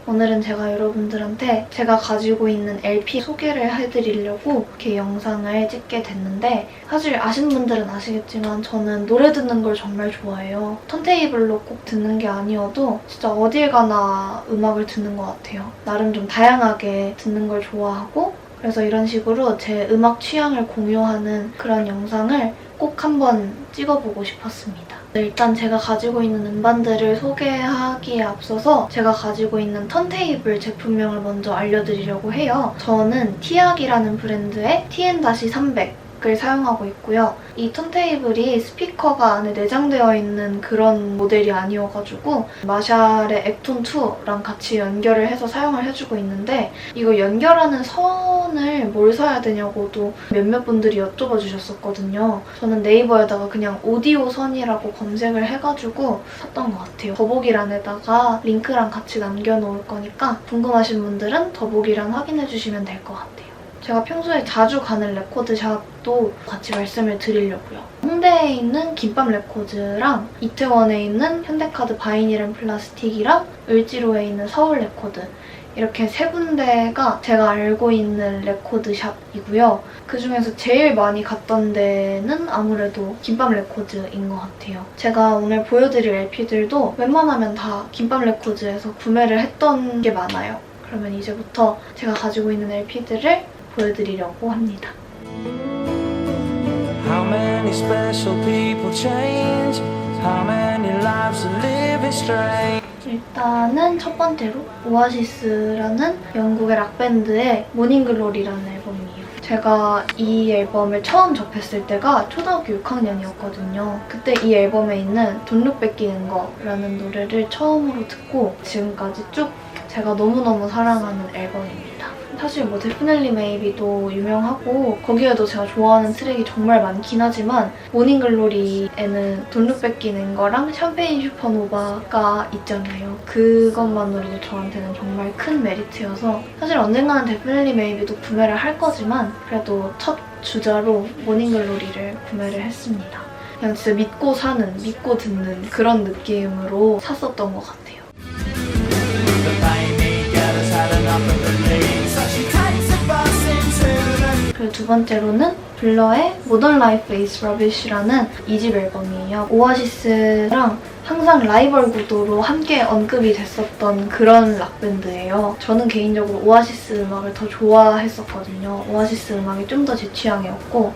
오늘은 제가 여러분들한테 제가 가지고 있는 LP 소개를 해드리려고 이렇게 영상을 찍게 됐는데, 사실 아시는 분들은 아시겠지만 저는 노래 듣는 걸 정말 좋아해요. 턴테이블로 꼭 듣는 게 아니어도 진짜 어딜 가나 음악을 듣는 것 같아요. 나름 좀 다양하게 듣는 걸 좋아하고, 그래서 이런 식으로 제 음악 취향을 공유하는 그런 영상을 꼭 한번 찍어보고 싶었습니다. 일단 제가 가지고 있는 음반들을 소개하기에 앞서서 제가 가지고 있는 턴테이블 제품명을 먼저 알려드리려고 해요. 저는 티악이라는 브랜드의 TN-300을 사용하고 있고요. 이 턴테이블이 스피커가 안에 내장되어 있는 그런 모델이 아니어가지고 마샬의 액톤2랑 같이 연결을 해서 사용을 해주고 있는데, 이거 연결하는 선을 뭘 사야 되냐고도 몇몇 분들이 여쭤봐 주셨었거든요. 저는 네이버에다가 그냥 오디오 선이라고 검색을 해가지고 샀던 것 같아요. 더보기란에다가 링크랑 같이 남겨놓을 거니까 궁금하신 분들은 더보기란 확인해주시면 될 것 같아요. 제가 평소에 자주 가는 레코드샵도 같이 말씀을 드리려고요. 홍대에 있는 김밥 레코드랑 이태원에 있는 현대카드 바이닐 앤 플라스틱이랑 을지로에 있는 서울 레코드, 이렇게 세 군데가 제가 알고 있는 레코드샵이고요. 그중에서 제일 많이 갔던 데는 아무래도 김밥 레코드인 것 같아요. 제가 오늘 보여드릴 LP들도 웬만하면 다 김밥 레코드에서 구매를 했던 게 많아요. 그러면 이제부터 제가 가지고 있는 LP들을 보여드리려고 합니다. How many special people change? How many lives are living strange? 일단은 첫 번째로 오아시스라는 영국의 락밴드의 모닝글로리라는 앨범이에요. 제가 이 앨범을 처음 접했을 때가 초등학교 6학년이었거든요. 그때 이 앨범에 있는 돈 룩 뺏기는 거라는 노래를 처음으로 듣고 지금까지 쭉 제가 너무너무 사랑하는 앨범입니다. 사실 뭐 데프넬리 메이비도 유명하고 거기에도 제가 좋아하는 트랙이 정말 많긴 하지만 모닝글로리에는 돈 룩 뺏기는 거랑 샴페인 슈퍼노바가 있잖아요. 그것만으로도 저한테는 정말 큰 메리트여서 사실 언젠가는 데프넬리 메이비도 구매를 할 거지만 그래도 첫 주자로 모닝글로리를 구매를 했습니다. 그냥 진짜 믿고 사는, 믿고 듣는 그런 느낌으로 샀었던 것 같아요. 그리고 두 번째로는 블러의 Modern Life is Rubbish라는 2집 앨범이에요. 오아시스랑 항상 라이벌 구도로 함께 언급이 됐었던 그런 락밴드예요. 저는 개인적으로 오아시스 음악을 더 좋아했었거든요. 오아시스 음악이 좀 더 제 취향이었고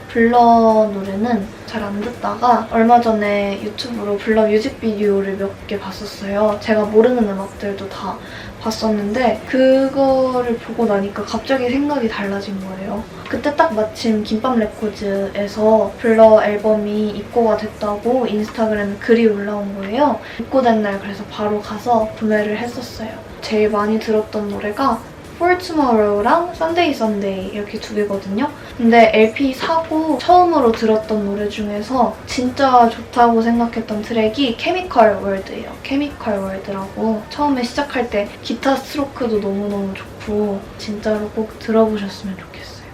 블러 노래는 잘 안 듣다가 얼마 전에 유튜브로 블러 뮤직비디오를 몇 개 봤었어요. 제가 모르는 음악들도 다 봤었는데 그거를 보고 나니까 갑자기 생각이 달라진 거예요. 그때 딱 마침 김밥 레코드에서 블러 앨범이 입고가 됐다고 인스타그램에 글이 올라온 거예요. 입고된 날 그래서 바로 가서 구매를 했었어요. 제일 많이 들었던 노래가 For Tomorrow랑 Sunday Sunday 이렇게 두 개거든요. 근데 LP 사고 처음으로 들었던 노래 중에서 진짜 좋다고 생각했던 트랙이 Chemical World예요. Chemical World라고 처음에 시작할 때 기타 스트로크도 너무너무 좋고 진짜로 꼭 들어보셨으면 좋겠어요.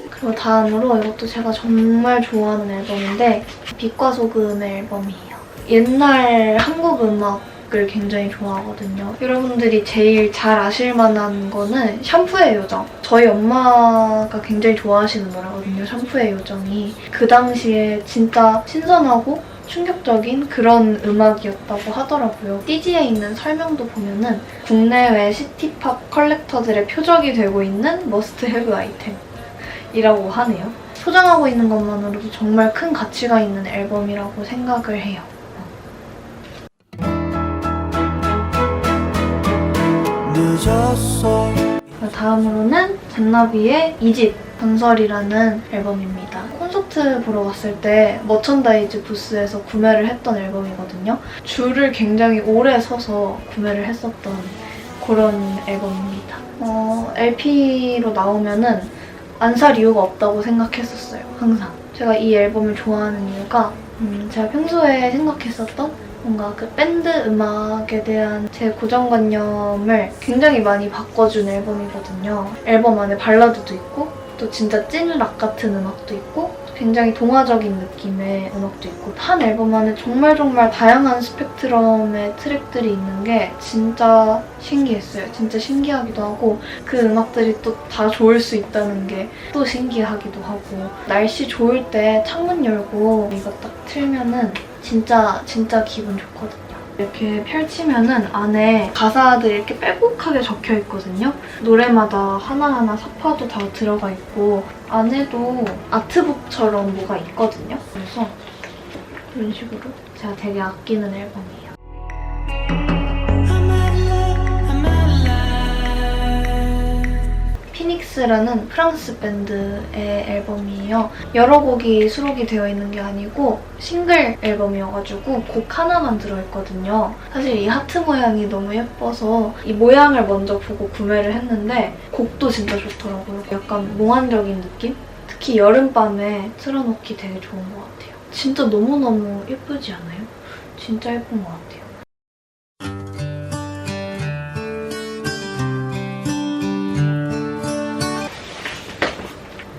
그리고 다음으로 이것도 제가 정말 좋아하는 앨범인데 빛과 소금의 앨범이에요. 옛날 한국 음악을 굉장히 좋아하거든요. 여러분들이 제일 잘 아실 만한 거는 샴푸의 요정. 저희 엄마가 굉장히 좋아하시는 노래거든요. 샴푸의 요정이. 그 당시에 진짜 신선하고 충격적인 그런 음악이었다고 하더라고요. CG에 있는 설명도 보면은 국내외 시티팝 컬렉터들의 표적이 되고 있는 머스트 헤브 아이템이라고 하네요. 소장하고 있는 것만으로도 정말 큰 가치가 있는 앨범이라고 생각을 해요. 다음으로는 잔나비의 2집 전설이라는 앨범입니다. 콘서트 보러 갔을 때 머천다이즈 부스에서 구매를 했던 앨범이거든요. 줄을 굉장히 오래 서서 구매를 했었던 그런 앨범입니다. LP로 나오면은 안 살 이유가 없다고 생각했었어요. 항상. 제가 이 앨범을 좋아하는 이유가 제가 평소에 생각했었던 뭔가 그 밴드 음악에 대한 제 고정관념을 굉장히 많이 바꿔준 앨범이거든요. 앨범 안에 발라드도 있고 또 진짜 찐 락 같은 음악도 있고 굉장히 동화적인 느낌의 음악도 있고 한 앨범 안에 정말 다양한 스펙트럼의 트랙들이 있는 게 진짜 신기했어요. 진짜 신기하기도 하고 그 음악들이 또 다 좋을 수 있다는 게 또 신기하기도 하고 날씨 좋을 때 창문 열고 이거 딱 틀면은 진짜 기분 좋거든요. 이렇게 펼치면은 안에 가사들이 이렇게 빼곡하게 적혀 있거든요. 노래마다 하나하나 사파도 다 들어가 있고 안에도 아트북처럼 뭐가 있거든요. 그래서 이런 식으로 제가 되게 아끼는 앨범이에요. 피닉스라는 프랑스 밴드의 앨범이에요. 여러 곡이 수록이 되어 있는 게 아니고 싱글 앨범이어가지고 곡 하나만 들어있거든요. 사실 이 하트 모양이 너무 예뻐서 이 모양을 먼저 보고 구매를 했는데 곡도 진짜 좋더라고요. 약간 몽환적인 느낌? 특히 여름밤에 틀어놓기 되게 좋은 것 같아요. 진짜 너무너무 예쁘지 않아요? 진짜 예쁜 것 같아요.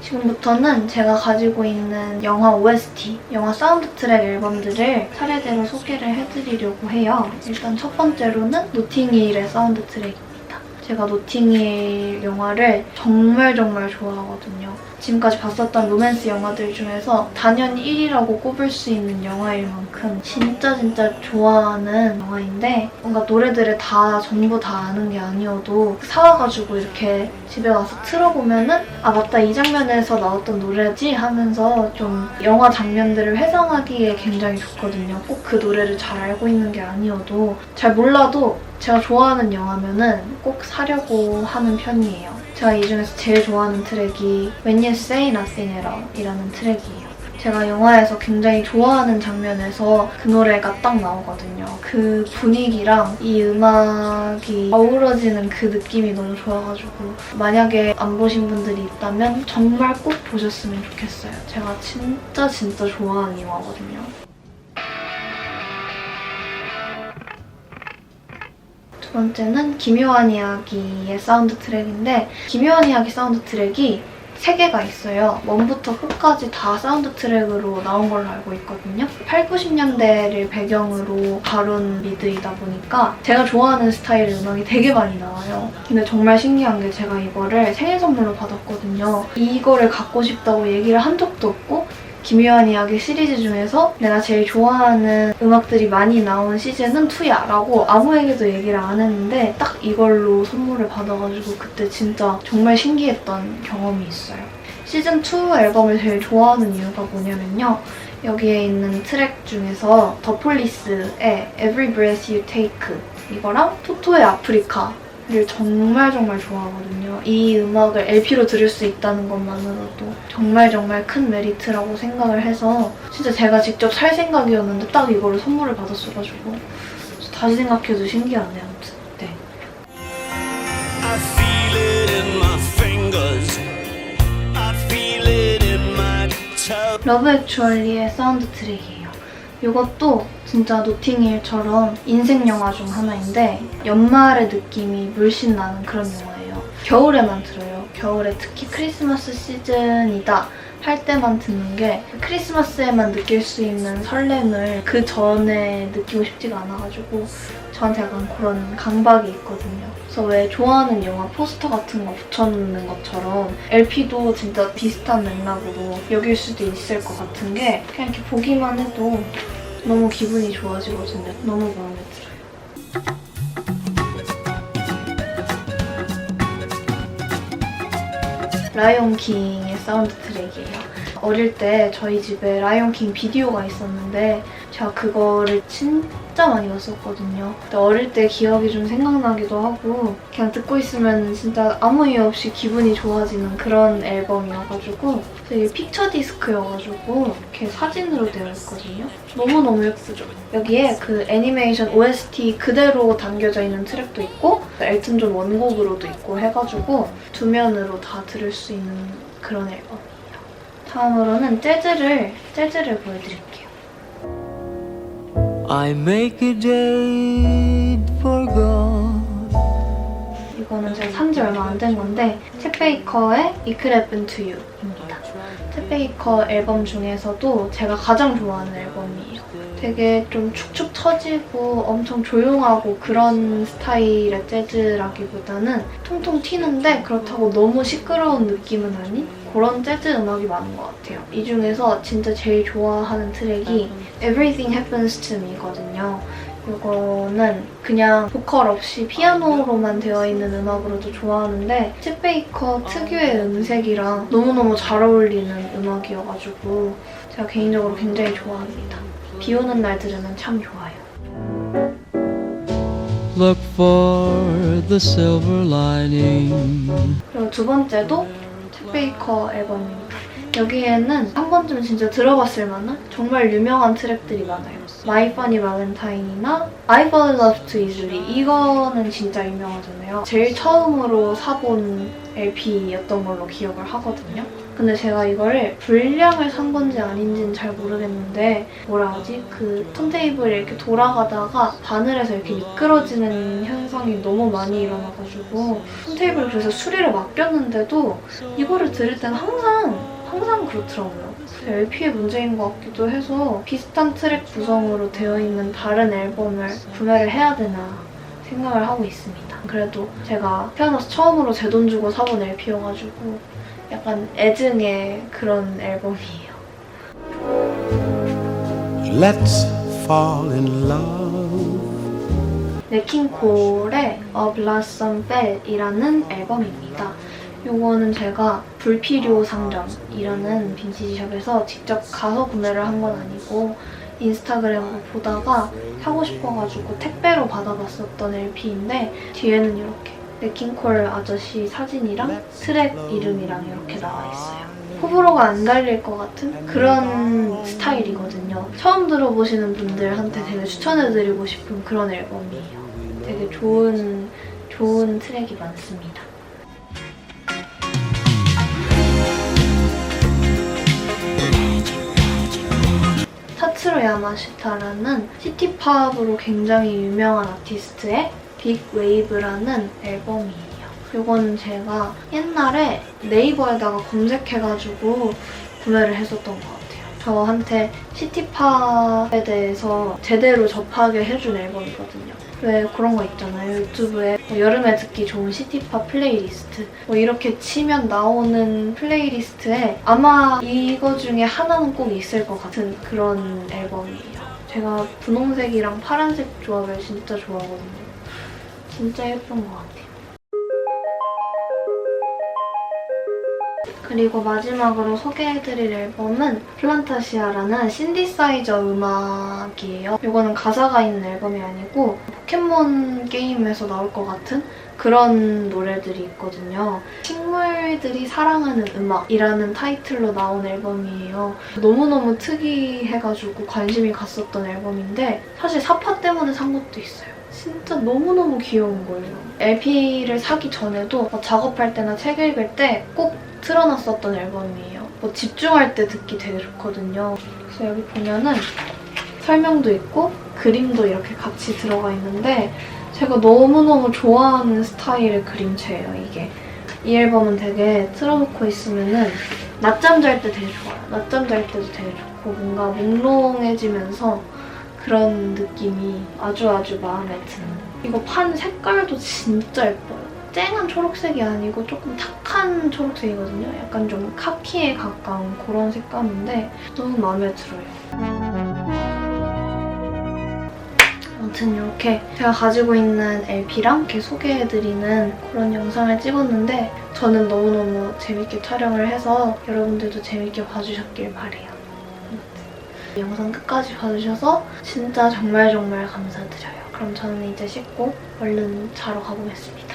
지금부터는 제가 가지고 있는 영화 OST, 영화 사운드 트랙 앨범들을 차례대로 소개를 해드리려고 해요. 일단 첫 번째로는 노팅힐의 사운드 트랙입니다. 제가 노팅힐 영화를 정말 좋아하거든요. 지금까지 봤었던 로맨스 영화들 중에서 단연 1위라고 꼽을 수 있는 영화일 만큼 진짜 좋아하는 영화인데 뭔가 노래들을 전부 다 아는 게 아니어도 사와가지고 이렇게 집에 와서 틀어보면은 아 맞다 이 장면에서 나왔던 노래지 하면서 좀 영화 장면들을 회상하기에 굉장히 좋거든요. 꼭 그 노래를 잘 알고 있는 게 아니어도 잘 몰라도 제가 좋아하는 영화면은 꼭 사려고 하는 편이에요. 제가 이 중에서 제일 좋아하는 트랙이 When You Say Nothing at All 이라는 트랙이에요. 제가 영화에서 굉장히 좋아하는 장면에서 그 노래가 딱 나오거든요. 그 분위기랑 이 음악이 어우러지는 그 느낌이 너무 좋아가지고 만약에 안 보신 분들이 있다면 정말 꼭 보셨으면 좋겠어요. 제가 진짜 좋아하는 영화거든요. 두 번째는 기묘한 이야기의 사운드 트랙인데 기묘한 이야기 사운드 트랙이 3개가 있어요. 1부터 4까지 다 사운드 트랙으로 나온 걸로 알고 있거든요. 8, 90년대를 배경으로 다룬 미드이다 보니까 제가 좋아하는 스타일의 음악이 되게 많이 나와요. 근데 정말 신기한 게 제가 이거를 생일 선물로 받았거든요. 이거를 갖고 싶다고 얘기를 한 적도 없고 기묘한 이야기 시리즈 중에서 내가 제일 좋아하는 음악들이 많이 나온 시즌은 2야 라고 아무에게도 얘기를 안 했는데 딱 이걸로 선물을 받아가지고 그때 진짜 정말 신기했던 경험이 있어요. 시즌2 앨범을 제일 좋아하는 이유가 뭐냐면요. 여기에 있는 트랙 중에서 더 폴리스의 Every Breath You Take 이거랑 토토의 아프리카를 정말 좋아하거든요. 이 음악을 LP로 들을 수 있다는 것만으로도 정말 큰 메리트라고 생각을 해서 진짜 제가 직접 살 생각이었는데 딱 이거를 선물을 받았어가지고 다시 생각해도 신기하네요. 아무튼 네. I feel it in my fingers. I feel it in my toes. 러브 액츄얼리의 사운드 트랙이에요. 이것도 진짜 노팅힐처럼 인생 영화 중 하나인데 연말의 느낌이 물씬 나는 그런 영화예요. 겨울에만 들어요. 겨울에 특히 크리스마스 시즌이다 할 때만 듣는 게 크리스마스에만 느낄 수 있는 설렘을 그 전에 느끼고 싶지가 않아가지고 저한테 약간 그런 강박이 있거든요. 그래서 왜 좋아하는 영화 포스터 같은 거 붙여놓는 것처럼 LP도 진짜 비슷한 맥락으로 여길 수도 있을 것 같은 게 그냥 이렇게 보기만 해도 너무 기분이 좋아지거든요. 너무 마음에 들어요. 라이온 킹의 사운드 트랙이에요. 어릴 때 저희 집에 라이온 킹 비디오가 있었는데 제가 그거를 진짜 많이 봤었거든요. 근데 어릴 때 기억이 좀 생각나기도 하고 그냥 듣고 있으면 진짜 아무 이유 없이 기분이 좋아지는 그런 앨범이어가지고 되게 픽처 디스크여가지고 이렇게 사진으로 되어 있거든요. 너무너무 예쁘죠? 여기에 그 애니메이션 OST 그대로 담겨져 있는 트랙도 있고 엘튼 존 원곡으로도 있고 해가지고 두 면으로 다 들을 수 있는 그런 앨범이에요. 다음으로는 재즈를 보여드릴게요. I make a date for God. 이거는 제가 산 지 얼마 안 된 건데 챗 베이커의 It Could Happen to You입니다. 챗 베이커 앨범 중에서도 제가 가장 좋아하는 앨범이에요. 되게 좀 축축 처지고 엄청 조용하고 그런 스타일의 재즈라기보다는 통통 튀는데 그렇다고 너무 시끄러운 느낌은 아닌 그런 재즈 음악이 많은 것 같아요. 이 중에서 진짜 제일 좋아하는 트랙이 Everything Happens to Me거든요. 이거는 그냥 보컬 없이 피아노로만 되어 있는 음악으로도 좋아하는데 챗 베이커 특유의 음색이랑 너무너무 잘 어울리는 음악이어가지고 제가 개인적으로 굉장히 좋아합니다. 비 오는 날 들으면 참 좋아요. Look for the silver lining. 그리고 두 번째도 챗 베이커 앨범입니다. 여기에는 한 번쯤 진짜 들어봤을 만한 정말 유명한 트랙들이 많아요. My Funny Valentine이나 I Fall in Love Too Easily 이거는 진짜 유명하잖아요. 제일 처음으로 사본 LP였던 걸로 기억을 하거든요. 근데 제가 이거를 불량을 산 건지 아닌지는 잘 모르겠는데 뭐라 하지? 그 턴테이블이 이렇게 돌아가다가 바늘에서 이렇게 미끄러지는 현상이 너무 많이 일어나가지고 턴테이블 그래서 수리를 맡겼는데도 이거를 들을 땐 항상 그렇더라고요. LP의 문제인 것 같기도 해서 비슷한 트랙 구성으로 되어 있는 다른 앨범을 구매를 해야 되나 생각을 하고 있습니다. 그래도 제가 태어나서 처음으로 제 돈 주고 사본 LP여가지고 약간 애증의 그런 앨범이에요. Let's fall in love. 네킹콜의 A Blossom Fell이라는 앨범입니다. 요거는 제가 불필요 상점이라는 빈티지숍에서 직접 가서 구매를 한 건 아니고 인스타그램으로 보다가 사고 싶어가지고 택배로 받아봤었던 LP인데 뒤에는 이렇게 네킹콜 아저씨 사진이랑 트랙 이름이랑 이렇게 나와 있어요. 호불호가 안 갈릴 것 같은 그런 스타일이거든요. 처음 들어보시는 분들한테 되게 추천해드리고 싶은 그런 앨범이에요. 되게 좋은 트랙이 많습니다. 타츠로 야마시타라는 시티팝으로 굉장히 유명한 아티스트의 빅 웨이브라는 앨범이에요. 이거는 제가 옛날에 네이버에다가 검색해가지고 구매를 했었던 것 같아요. 저한테 시티팝에 대해서 제대로 접하게 해준 앨범이거든요. 왜 그런 거 있잖아요. 유튜브에 여름에 듣기 좋은 시티팝 플레이리스트 이렇게 치면 나오는 플레이리스트에 아마 이거 중에 하나는 꼭 있을 것 같은 그런 앨범이에요. 제가 분홍색이랑 파란색 조합을 진짜 좋아하거든요. 진짜 예쁜 것 같아요. 그리고 마지막으로 소개해드릴 앨범은 플란타시아라는 신디사이저 음악이에요. 이거는 가사가 있는 앨범이 아니고 포켓몬 게임에서 나올 것 같은 그런 노래들이 있거든요. 식물들이 사랑하는 음악이라는 타이틀로 나온 앨범이에요. 너무너무 특이해가지고 관심이 갔었던 앨범인데 사실 사파 때문에 산 것도 있어요. 진짜 너무너무 귀여운 거예요. LP를 사기 전에도 작업할 때나 책 읽을 때 꼭 틀어놨었던 앨범이에요. 집중할 때 듣기 되게 좋거든요. 그래서 여기 보면은 설명도 있고 그림도 이렇게 같이 들어가 있는데 제가 너무너무 좋아하는 스타일의 그림체예요, 이게. 이 앨범은 되게 틀어놓고 있으면은 낮잠 잘 때 되게 좋아요. 낮잠 잘 때도 되게 좋고 뭔가 몽롱해지면서 그런 느낌이 아주 마음에 드는. 이거 판 색깔도 진짜 예뻐요. 쨍한 초록색이 아니고 조금 탁한 초록색이거든요. 약간 좀 카키에 가까운 그런 색감인데 너무 마음에 들어요. 아무튼 이렇게 제가 가지고 있는 LP랑 이렇게 소개해드리는 그런 영상을 찍었는데 저는 너무너무 재밌게 촬영을 해서 여러분들도 재밌게 봐주셨길 바래요. 영상 끝까지 봐주셔서 진짜 정말 감사드려요. 그럼 저는 이제 씻고 얼른 자러 가보겠습니다.